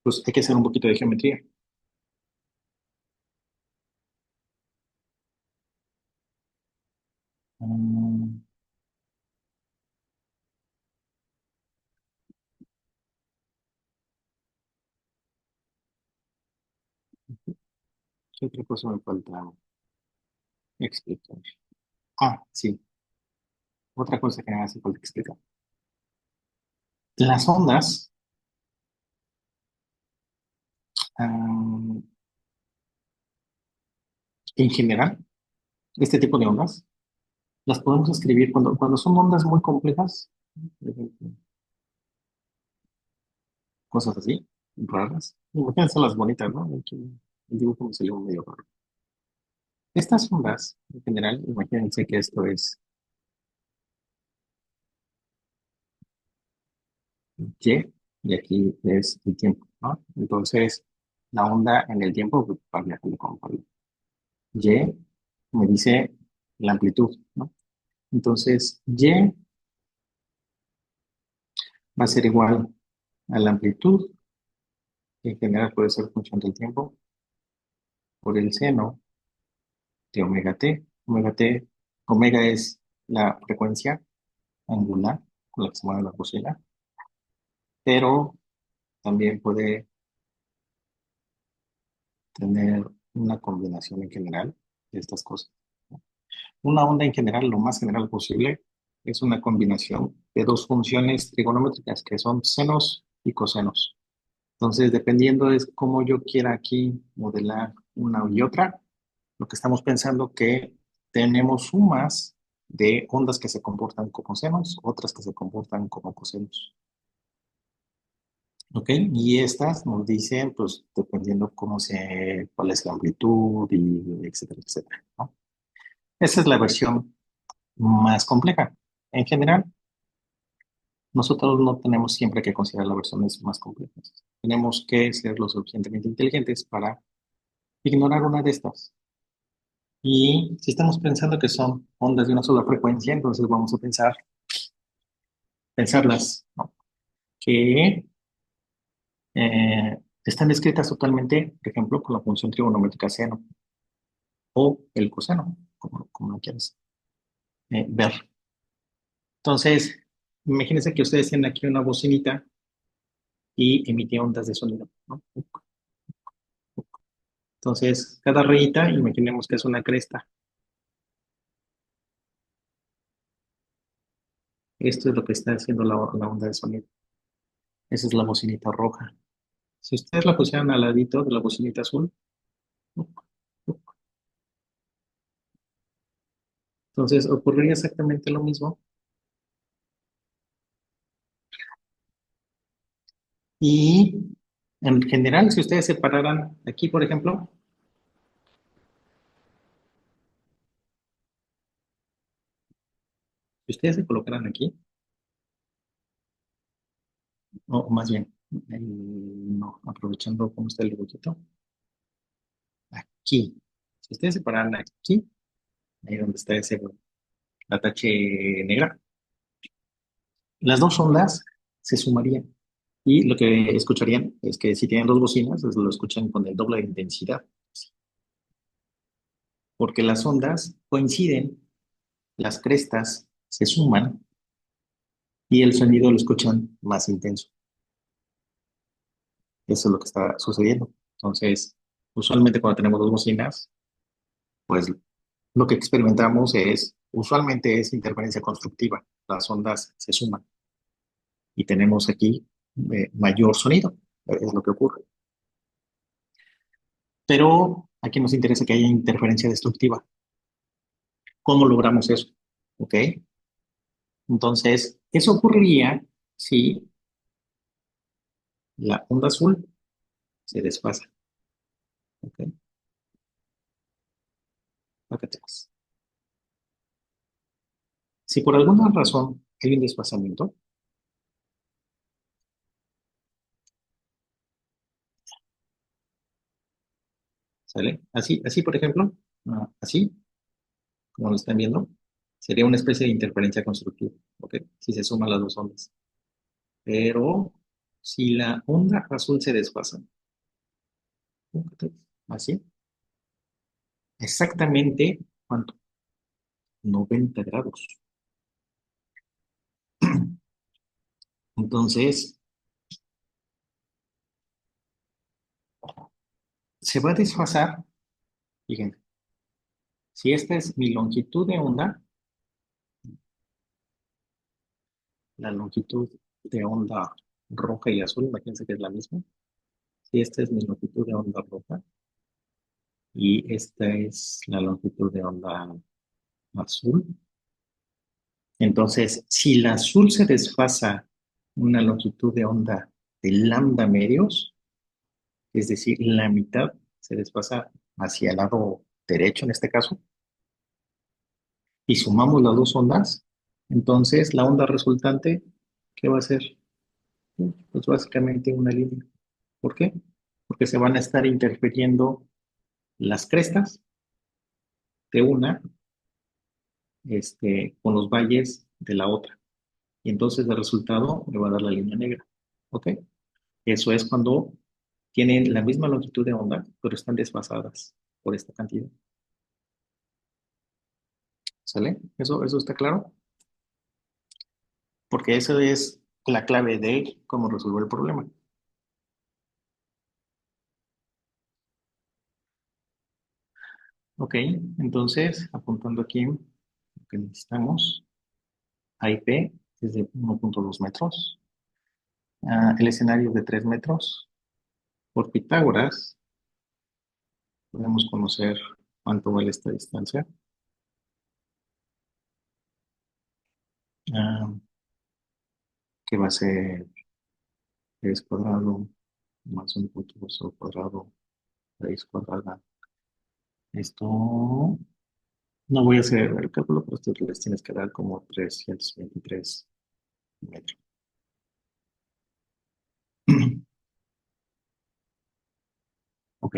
pues hay que hacer un poquito de geometría. Mm, ¿Qué otra cosa me falta explicar? Ah, sí, otra cosa que me hace falta explicar. Las ondas, ah, en general, este tipo de ondas, las podemos escribir cuando son ondas muy complejas, por ejemplo, cosas así, raras. Imagínense las bonitas, ¿no? Aquí el dibujo me salió medio raro. Estas ondas, en general, imagínense que esto es Y y aquí es el tiempo, ¿no? Entonces, la onda en el tiempo pues, va viajando con Pablo. Y me dice la amplitud, ¿no? Entonces, Y va a ser igual a la amplitud, que en general puede ser función del tiempo, por el seno de omega t. Omega t, omega es la frecuencia angular con la que se mueve la bocina, pero también puede tener una combinación en general de estas cosas. Una onda en general, lo más general posible, es una combinación de dos funciones trigonométricas que son senos y cosenos. Entonces, dependiendo de cómo yo quiera aquí modelar una y otra, lo que estamos pensando que tenemos sumas de ondas que se comportan como senos, otras que se comportan como cosenos. ¿Ok? Y estas nos dicen, pues, dependiendo cuál es la amplitud y etcétera, etcétera, ¿no? Esa es la versión más compleja. En general, nosotros no tenemos siempre que considerar las versiones más complejas. Tenemos que ser lo suficientemente inteligentes para ignorar una de estas. Y si estamos pensando que son ondas de una sola frecuencia, entonces vamos a pensarlas, ¿no? Que están descritas totalmente, por ejemplo, con la función trigonométrica seno o el coseno, como lo quieras ver. Entonces, imagínense que ustedes tienen aquí una bocinita y emite ondas de sonido, ¿no? Entonces, cada rayita, imaginemos que es una cresta. Esto es lo que está haciendo la onda de sonido. Esa es la bocinita roja. Si ustedes la pusieran al ladito de la bocinita azul, entonces ocurriría exactamente lo mismo. Y en general, si ustedes separaran aquí, por ejemplo, si ustedes se colocaran aquí, o más bien, no, aprovechando cómo está el dibujito, aquí. Si ustedes separaran aquí, ahí donde está ese, la tache negra, las dos ondas se sumarían. Y lo que escucharían es que si tienen dos bocinas, pues lo escuchan con el doble de intensidad, porque las ondas coinciden, las crestas se suman y el sonido lo escuchan más intenso. Eso es lo que está sucediendo. Entonces, usualmente cuando tenemos dos bocinas, pues lo que experimentamos usualmente es interferencia constructiva. Las ondas se suman y tenemos aquí mayor sonido. Es lo que ocurre. Pero aquí nos interesa que haya interferencia destructiva. ¿Cómo logramos eso? ¿Ok? Entonces, eso ocurriría si la onda azul se desfasa. ¿Ok? Acá tenemos. Si por alguna razón hay un desfasamiento, ¿sale? Así, así por ejemplo, así, como lo están viendo, sería una especie de interferencia constructiva, ¿ok? Si se suman las dos ondas. Pero si la onda azul se desfasa, ¿ok? Así, exactamente, ¿cuánto? 90 grados. Entonces, se va a desfasar, fíjense, si esta es mi longitud de onda, la longitud de onda roja y azul, imagínense que es la misma. Si esta es mi longitud de onda roja y esta es la longitud de onda azul, entonces si la azul se desfasa una longitud de onda de lambda medios, es decir, la mitad se desfasa hacia el lado derecho en este caso, y sumamos las dos ondas, entonces la onda resultante, ¿qué va a ser? Pues básicamente una línea. ¿Por qué? Porque se van a estar interfiriendo las crestas de una con los valles de la otra. Y entonces el resultado me va a dar la línea negra. ¿Ok? Eso es cuando tienen la misma longitud de onda, pero están desfasadas por esta cantidad. ¿Sale? ¿Eso está claro? Porque eso es la clave de cómo resolver el problema. Ok, entonces, apuntando aquí lo que necesitamos, A y P es de 1.2 metros, el escenario es de 3 metros. Por Pitágoras, podemos conocer cuánto vale esta distancia. Ah, que va a ser 3 cuadrado más 1.2 al cuadrado, raíz cuadrada. Esto no voy a hacer el cálculo, pero esto les tienes que dar como 323 metros. Ok,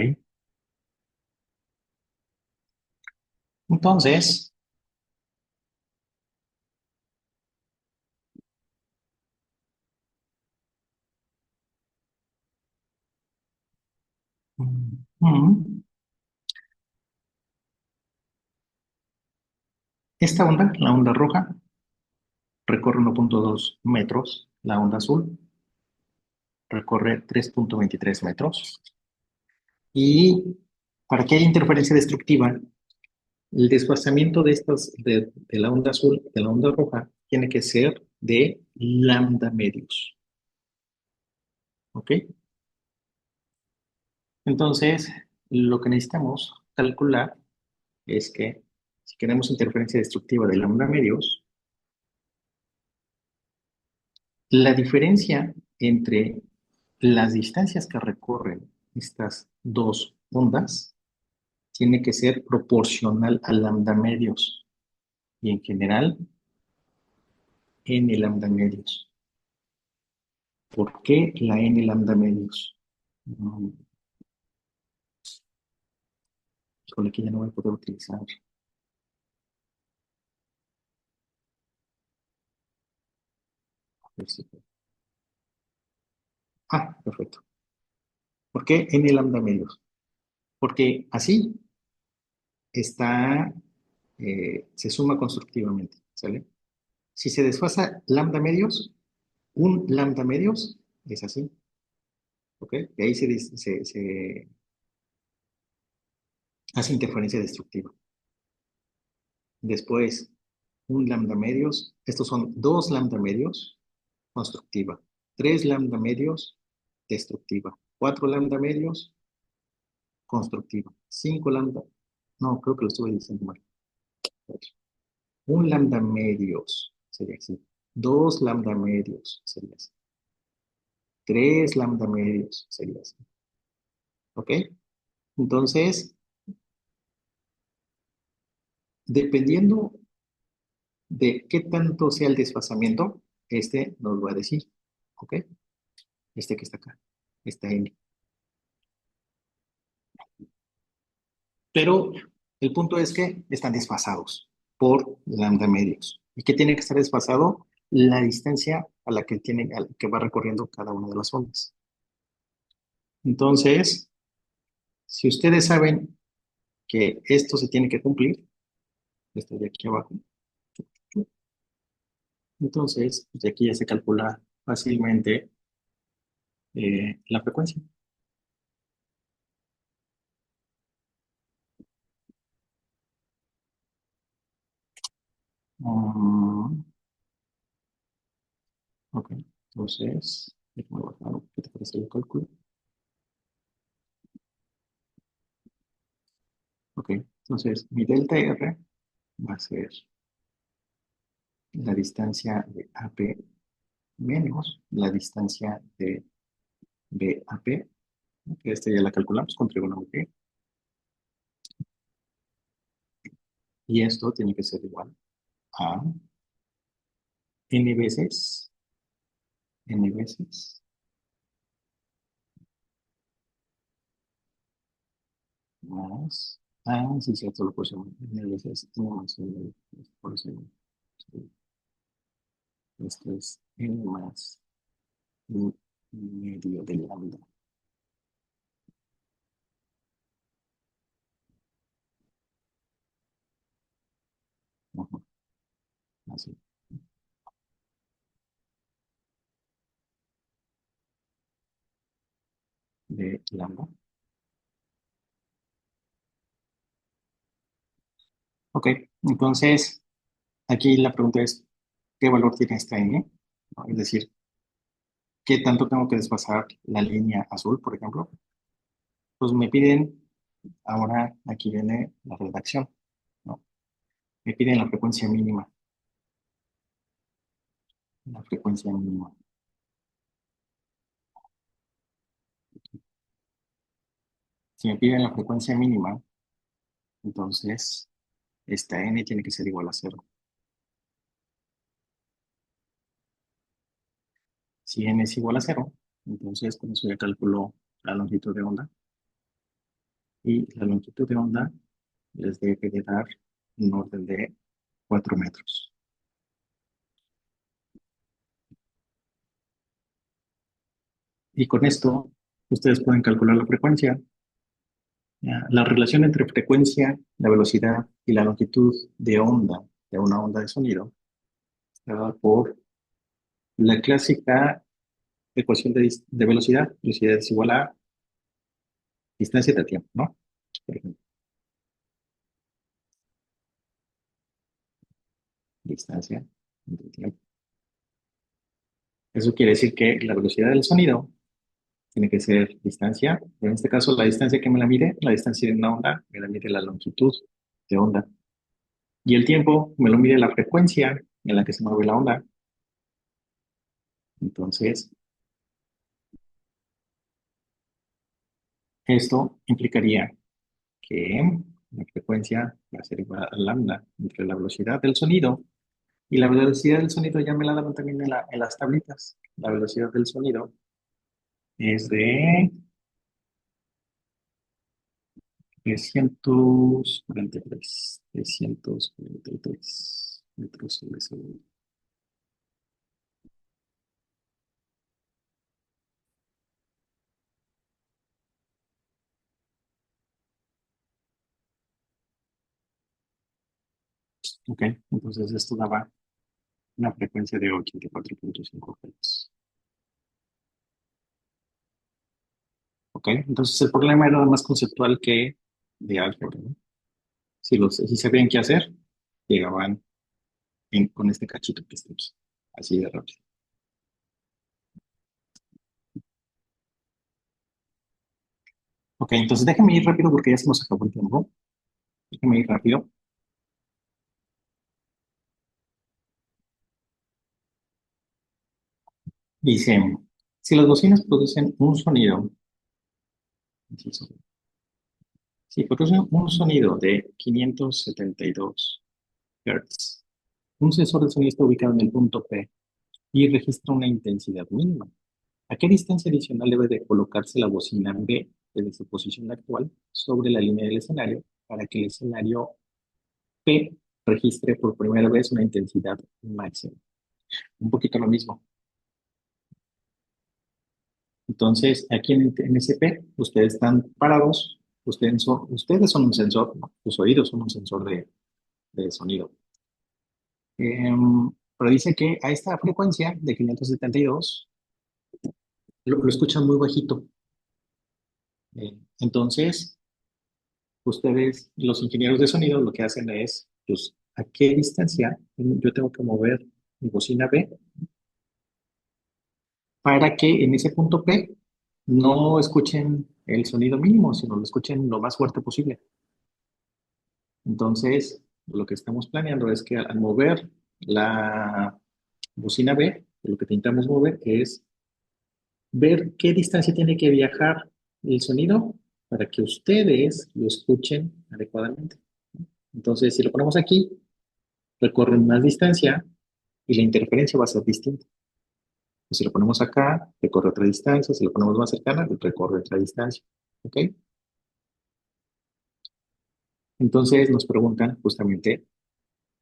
entonces, mm, esta onda, la onda roja, recorre 1.2 metros, la onda azul recorre 3.23 metros y Para que haya interferencia destructiva, el desplazamiento de la onda azul, de la onda roja, tiene que ser de lambda medios. ¿Ok? Entonces, lo que necesitamos calcular es que si queremos interferencia destructiva de lambda medios, la diferencia entre las distancias que recorren estas dos ondas tiene que ser proporcional a lambda medios y en general n lambda medios. ¿Por qué la n lambda medios? Mm, Híjole, que ya no voy a poder utilizar. A ver si perfecto. ¿Por qué n lambda medios? Porque así está, se suma constructivamente, ¿sale? Si se desfasa lambda medios, un lambda medios es así, ¿ok? De ahí se hace interferencia destructiva. Después, un lambda medios, estos son dos lambda medios, constructiva. Tres lambda medios, destructiva. Cuatro lambda medios, constructiva. Cinco lambda, no, creo que lo estuve diciendo mal. Un lambda medios sería así. Dos lambda medios sería así. Tres lambda medios sería así. ¿Ok? Entonces, dependiendo de qué tanto sea el desfasamiento, este nos va a decir. ¿Ok? Este que está acá. Está N. Pero el punto es que están desfasados por lambda medios. ¿Y qué tiene que estar desfasado? La distancia a la que va recorriendo cada una de las ondas. Entonces, si ustedes saben que esto se tiene que cumplir, esto de aquí abajo, entonces de aquí ya se calcula fácilmente la frecuencia. Mm, ok, entonces, déjame bajar un poquito para hacer el cálculo. Ok, entonces mi delta R va a ser la distancia de AP menos la distancia de BAP, que esta ya la calculamos con trigonometría, y esto tiene que ser igual a n veces más, sí, cierto, lo puse mal, n veces n más n, por eso, sí, esto es n más n medio de lambda. Ujú, así, de lambda. Ok, entonces, aquí la pregunta es, ¿qué valor tiene esta n? ¿No? Es decir, ¿qué tanto tengo que desfasar la línea azul, por ejemplo? Pues me piden, ahora aquí viene la redacción, ¿no? Me piden la frecuencia mínima. La frecuencia mínima. Si me piden la frecuencia mínima, entonces esta n tiene que ser igual a cero. Si n es igual a cero, entonces con eso ya calculo la longitud de onda. Y la longitud de onda les debe de dar un orden de 4 metros. Y con esto, ustedes pueden calcular la frecuencia. Ya, la relación entre frecuencia, la velocidad y la longitud de onda de una onda de sonido se da por la clásica ecuación de velocidad. Velocidad es igual a distancia de tiempo, ¿no? por ejemplo, distancia entre tiempo. Eso quiere decir que la velocidad del sonido tiene que ser distancia, pero en este caso la distancia que me la mide, la distancia de una onda, me la mide la longitud de onda. Y el tiempo me lo mide la frecuencia en la que se mueve la onda. Entonces, esto implicaría que la frecuencia va a ser igual a lambda entre la velocidad del sonido y la velocidad del sonido ya me la daban también en las tablitas. La velocidad del sonido es de 343 metros sobre segundo. Ok, entonces esto daba una frecuencia de 84.5 Hz. Ok, entonces el problema era más conceptual que de álgebra, ¿no? Si sabían qué hacer, llegaban con este cachito que está aquí, así de rápido. Ok, entonces déjame ir rápido porque ya se nos acabó el tiempo. Déjame ir rápido. Dice, si las bocinas producen un sonido, si producen un sonido de 572 Hz, un sensor de sonido está ubicado en el punto P y registra una intensidad mínima. ¿A qué distancia adicional debe de colocarse la bocina B desde su posición actual sobre la línea del escenario para que el escenario P registre por primera vez una intensidad máxima? Un poquito lo mismo. Entonces, aquí en SP, ustedes están parados, ustedes son un sensor, ¿no? Sus oídos son un sensor de sonido. Pero dice que a esta frecuencia de 572 lo escuchan muy bajito. Entonces, ustedes, los ingenieros de sonido, lo que hacen es, pues, ¿a qué distancia yo tengo que mover mi bocina B para que en ese punto P no escuchen el sonido mínimo, sino lo escuchen lo más fuerte posible? Entonces, lo que estamos planeando es que al mover la bocina B, lo que intentamos mover es ver qué distancia tiene que viajar el sonido para que ustedes lo escuchen adecuadamente. Entonces, si lo ponemos aquí, recorren más distancia y la interferencia va a ser distinta. Si lo ponemos acá, recorre otra distancia. Si lo ponemos más cercana, recorre otra distancia. ¿Ok? Entonces nos preguntan justamente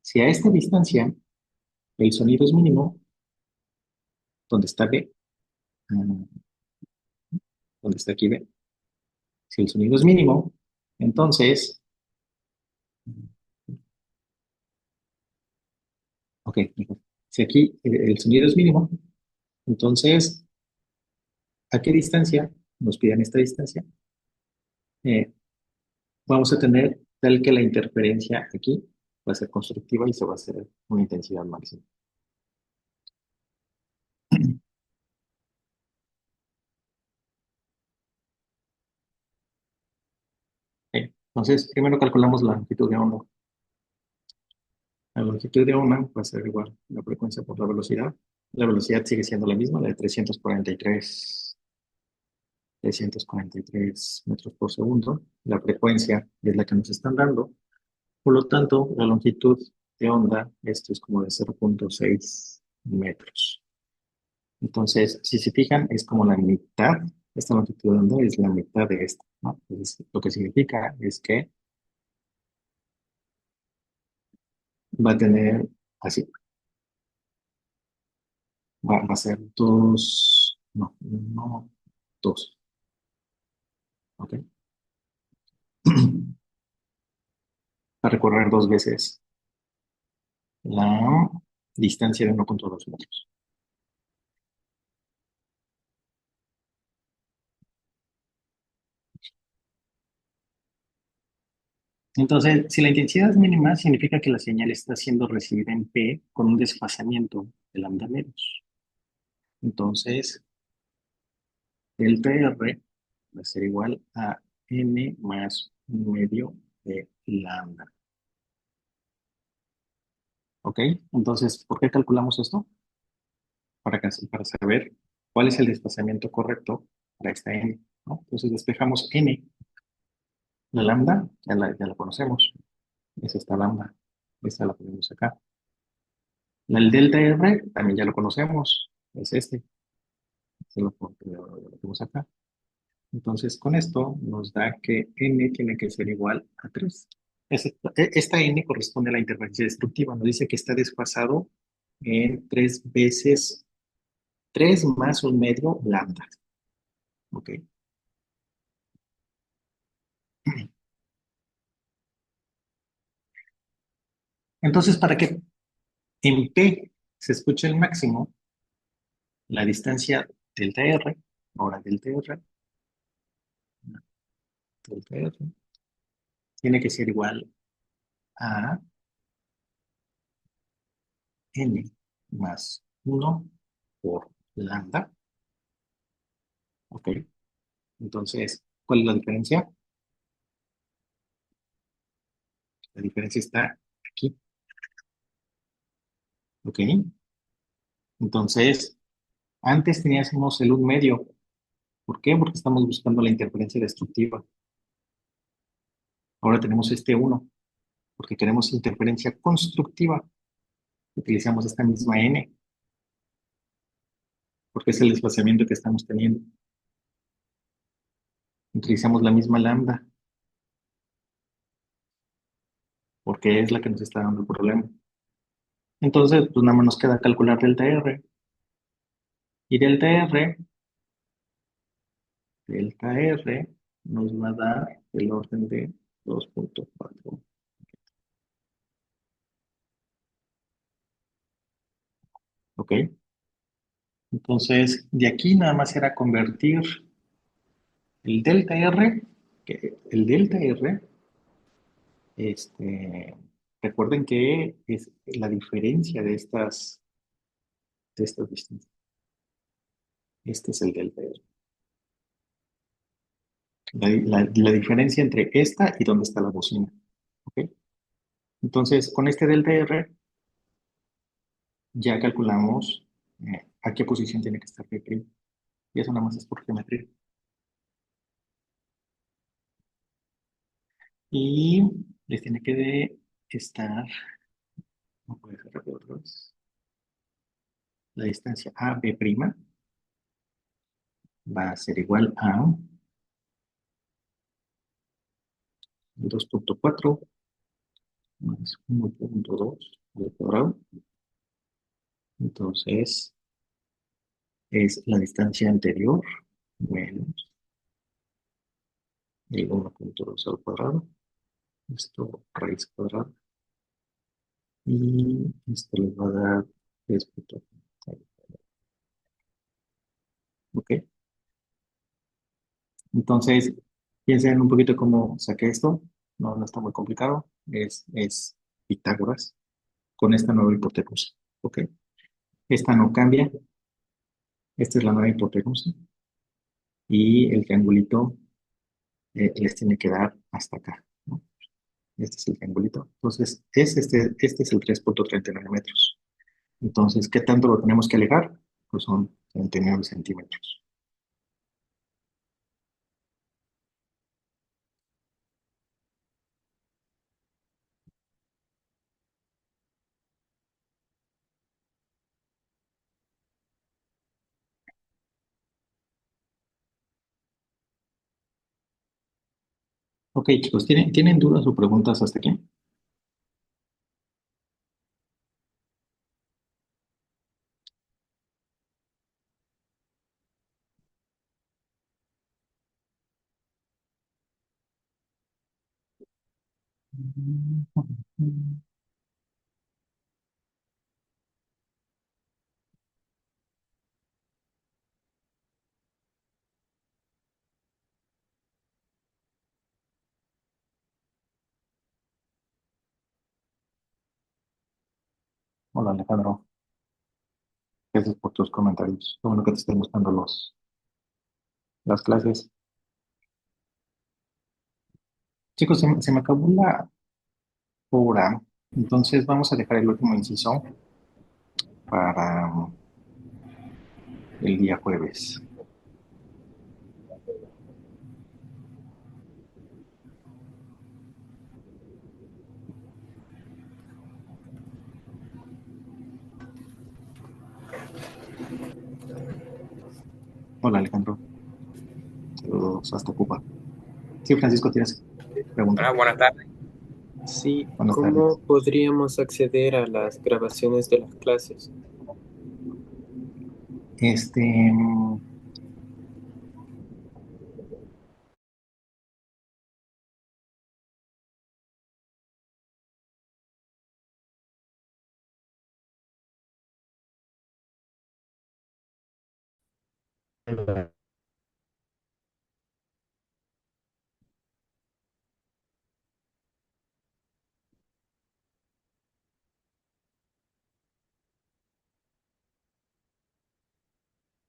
si a esta distancia el sonido es mínimo, ¿dónde está B? Ah, ¿dónde está aquí B? Si el sonido es mínimo, entonces, ok, si aquí el sonido es mínimo, entonces, ¿a qué distancia nos piden esta distancia? Eh, Vamos a tener tal que la interferencia aquí va a ser constructiva y se va a hacer una intensidad máxima. Entonces, primero calculamos la longitud de onda. La longitud de onda va a ser igual a la frecuencia por la velocidad. La velocidad sigue siendo la misma, la de 343 metros por segundo. La frecuencia es la que nos están dando. Por lo tanto, la longitud de onda, esto es como de 0.6 metros. Entonces, si se fijan, es como la mitad, esta longitud de onda es la mitad de esta, ¿no? Entonces, lo que significa es que va a tener así, va a ser dos, no, no, dos, ¿ok? Va a recorrer dos veces la distancia de 1.2 metros. Entonces, si la intensidad es mínima, significa que la señal está siendo recibida en P con un desfasamiento de lambda menos. Entonces, delta R va a ser igual a n más un medio de lambda. ¿Ok? Entonces, ¿por qué calculamos esto? Para saber cuál es el desplazamiento correcto para esta n, ¿no? Entonces, despejamos n. La lambda ya la conocemos. Es esta lambda. Esta la ponemos acá. El delta R también ya lo conocemos. Es este. Lo ponemos acá. Entonces, con esto nos da que n tiene que ser igual a 3. Esta n corresponde a la interferencia destructiva. Nos dice que está desfasado en 3 veces, 3 más un medio lambda. ¿Ok? Entonces, para que en P se escuche el máximo, la distancia delta R, ahora delta R, tiene que ser igual a n más 1 por lambda. ¿Ok? Entonces, ¿cuál es la diferencia? La diferencia está aquí. ¿Ok? Entonces, antes teníamos el 1 medio. ¿Por qué? Porque estamos buscando la interferencia destructiva. Ahora tenemos este 1, porque queremos interferencia constructiva. Utilizamos esta misma n, porque es el desplazamiento que estamos teniendo. Utilizamos la misma lambda, porque es la que nos está dando el problema. Entonces, pues nada más nos queda calcular delta R. Y delta R nos va a dar el orden de 2.4. ¿Ok? Entonces, de aquí nada más era convertir el delta R, que el delta R, este, recuerden que es la diferencia de estas distancias. Este es el delta R. La diferencia entre esta y dónde está la bocina. ¿Ok? Entonces, con este delta R ya calculamos a qué posición tiene que estar P'. Y eso nada más es por geometría. Y les tiene que estar, no puede ser rápido otra vez, la distancia a B' va a ser igual a 2.4 más 1.2 al cuadrado. Entonces, es la distancia anterior menos el 1.2 al cuadrado. Esto raíz cuadrada. Y esto les va a dar 3.4. ¿Ok? Entonces, piensen un poquito cómo saqué esto. No, no está muy complicado. Es Pitágoras con esta nueva hipotenusa. ¿Ok? Esta no cambia. Esta es la nueva hipotenusa. Y el triangulito les tiene que dar hasta acá, ¿no? Este es el triangulito. Entonces, este es el 3.39 metros. Entonces, ¿qué tanto lo tenemos que alejar? Pues son 39 centímetros. Ok, chicos, ¿tienen dudas o preguntas hasta aquí? Hola Alejandro, gracias por tus comentarios. Qué bueno que te estén gustando las clases. Chicos, se me acabó la hora, entonces vamos a dejar el último inciso para el día jueves. Hola Alejandro, saludos hasta Cuba. Sí, Francisco, ¿tienes pregunta? Hola, buenas tardes. Sí, Buenas ¿cómo tardes. podríamos acceder a las grabaciones de las clases? Este,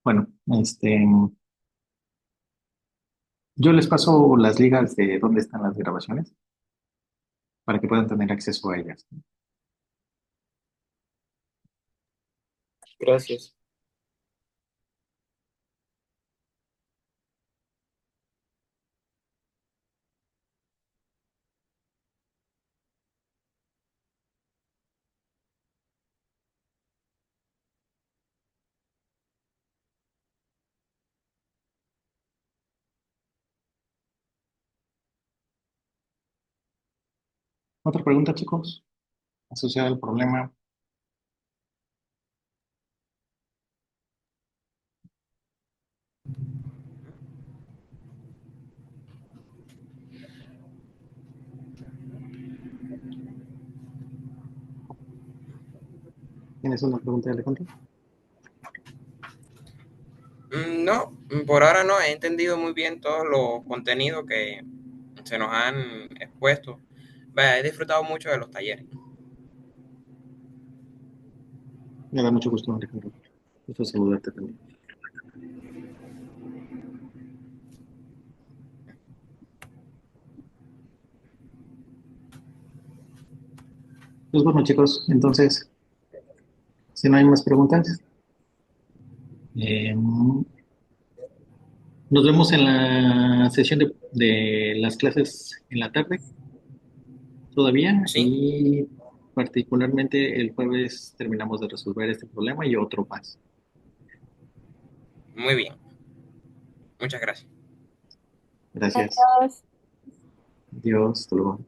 bueno, yo les paso las ligas de dónde están las grabaciones para que puedan tener acceso a ellas. Gracias. Otra pregunta, chicos, asociada al problema. ¿Tienes una pregunta, Alejandro? No, por ahora no he entendido muy bien todos los contenidos que se nos han expuesto. Vaya, he disfrutado mucho de los talleres. Me da mucho gusto, Alejandro. Gusto saludarte también. Pues bueno, chicos, entonces, si no hay más preguntas, nos vemos en la sesión de las clases en la tarde todavía Sí, y particularmente el jueves terminamos de resolver este problema y otro más. muy bien. Muchas gracias. Gracias. Adiós. Dios, hasta luego.